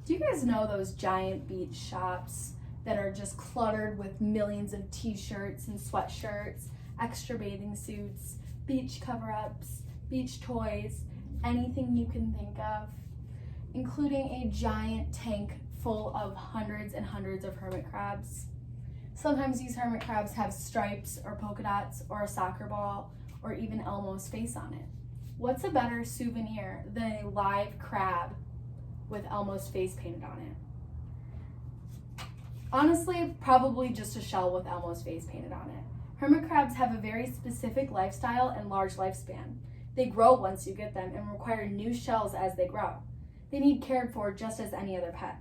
Do you guys know those giant beach shops that are just cluttered with millions of t-shirts and sweatshirts, extra bathing suits, beach cover-ups, beach toys, anything you can think of, including a giant tank full of hundreds and hundreds of hermit crabs? Sometimes these hermit crabs have stripes or polka dots or a soccer ball or even Elmo's face on it. What's a better souvenir than a live crab with Elmo's face painted on it? Honestly, probably just a shell with Elmo's face painted on it. Hermit crabs have a very specific lifestyle and large lifespan. They grow once you get them and require new shells as they grow. They need cared for just as any other pet.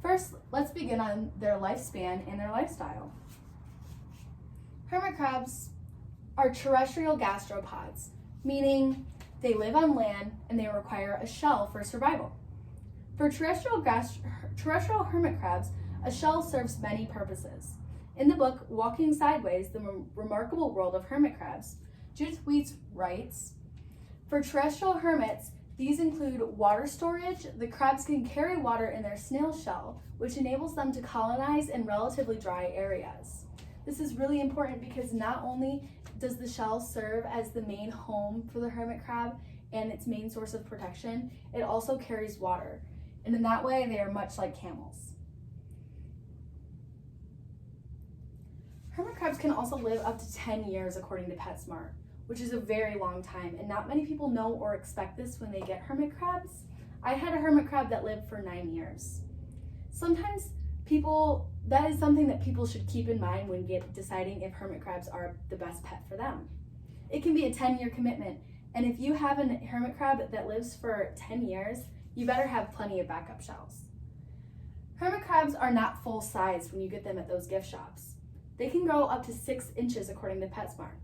First, let's begin on their lifespan and their lifestyle. Hermit crabs are terrestrial gastropods, meaning they live on land and they require a shell for survival. For terrestrial hermit crabs, a shell serves many purposes. In the book, Walking Sideways, The Remarkable World of Hermit Crabs, Judith Weitz writes, for terrestrial hermits, these include water storage. The crabs can carry water in their snail shell, which enables them to colonize in relatively dry areas. This is really important because not only does the shell serve as the main home for the hermit crab and its main source of protection, it also carries water. And in that way, they are much like camels. Hermit crabs can also live up to 10 years according to PetSmart, which is a very long time, and not many people know or expect this when they get hermit crabs. I had a hermit crab that lived for 9 years. Sometimes that is something that people should keep in mind when deciding if hermit crabs are the best pet for them. It can be a 10-year commitment, and if you have a hermit crab that lives for 10 years, you better have plenty of backup shells. Hermit crabs are not full size when you get them at those gift shops. They can grow up to 6 inches according to PetSmart.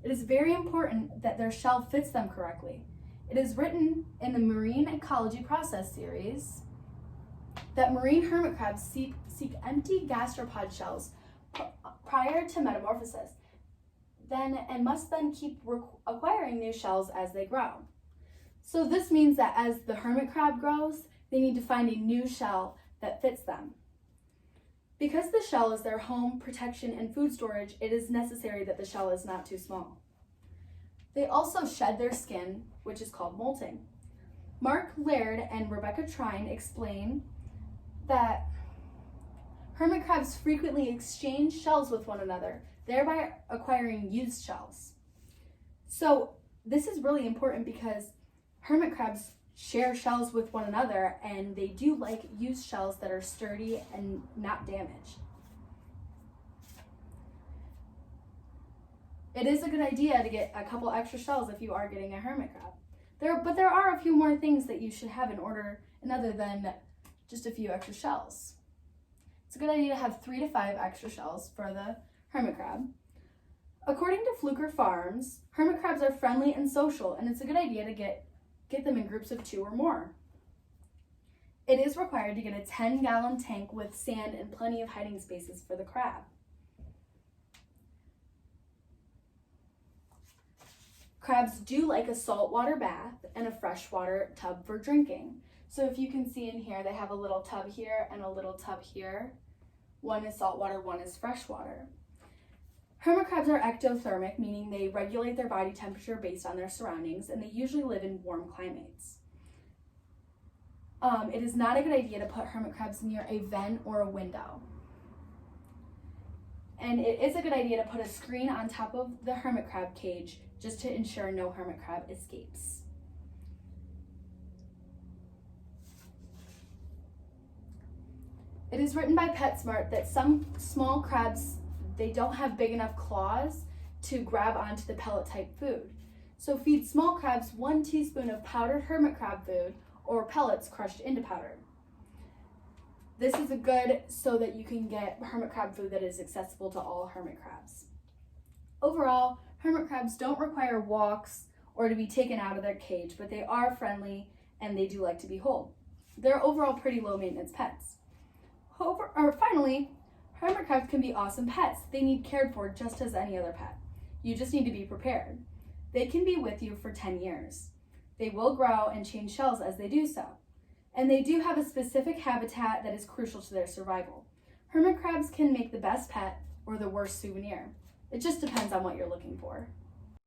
It is very important that their shell fits them correctly. It is written in the Marine Ecology Process series that marine hermit crabs seek empty gastropod shells prior to metamorphosis, and must then keep acquiring new shells as they grow. So this means that as the hermit crab grows, they need to find a new shell that fits them. Because the shell is their home, protection, and food storage, it is necessary that the shell is not too small. They also shed their skin, which is called molting. Mark Laird and Rebecca Trine explain that hermit crabs frequently exchange shells with one another, thereby acquiring used shells. So this is really important because hermit crabs share shells with one another, and they do like used shells that are sturdy and not damaged. It is a good idea to get a couple extra shells if you are getting a hermit crab. But there are a few more things that you should have in order, and other than just a few extra shells. It's a good idea to have 3 to 5 extra shells for the hermit crab. According to Fluker Farms, hermit crabs are friendly and social, and it's a good idea to get them in groups of 2 or more. It is required to get a 10-gallon tank with sand and plenty of hiding spaces for the crab. Crabs do like a saltwater bath and a freshwater tub for drinking. So if you can see in here, they have a little tub here and a little tub here. One is saltwater, one is freshwater. Hermit crabs are ectothermic, meaning they regulate their body temperature based on their surroundings, and they usually live in warm climates. It is not a good idea to put hermit crabs near a vent or a window. And it is a good idea to put a screen on top of the hermit crab cage just to ensure no hermit crab escapes. It is written by PetSmart that some small crabs, they don't have big enough claws to grab onto the pellet type food. So feed small crabs 1 teaspoon of powdered hermit crab food or pellets crushed into powder. This is good so that you can get hermit crab food that is accessible to all hermit crabs. Overall, hermit crabs don't require walks or to be taken out of their cage, but they are friendly and they do like to be whole. They're overall pretty low maintenance pets. Finally, hermit crabs can be awesome pets. They need cared for just as any other pet. You just need to be prepared. They can be with you for 10 years. They will grow and change shells as they do so. and they do have a specific habitat that is crucial to their survival. Hermit crabs can make the best pet or the worst souvenir. It just depends on what you're looking for.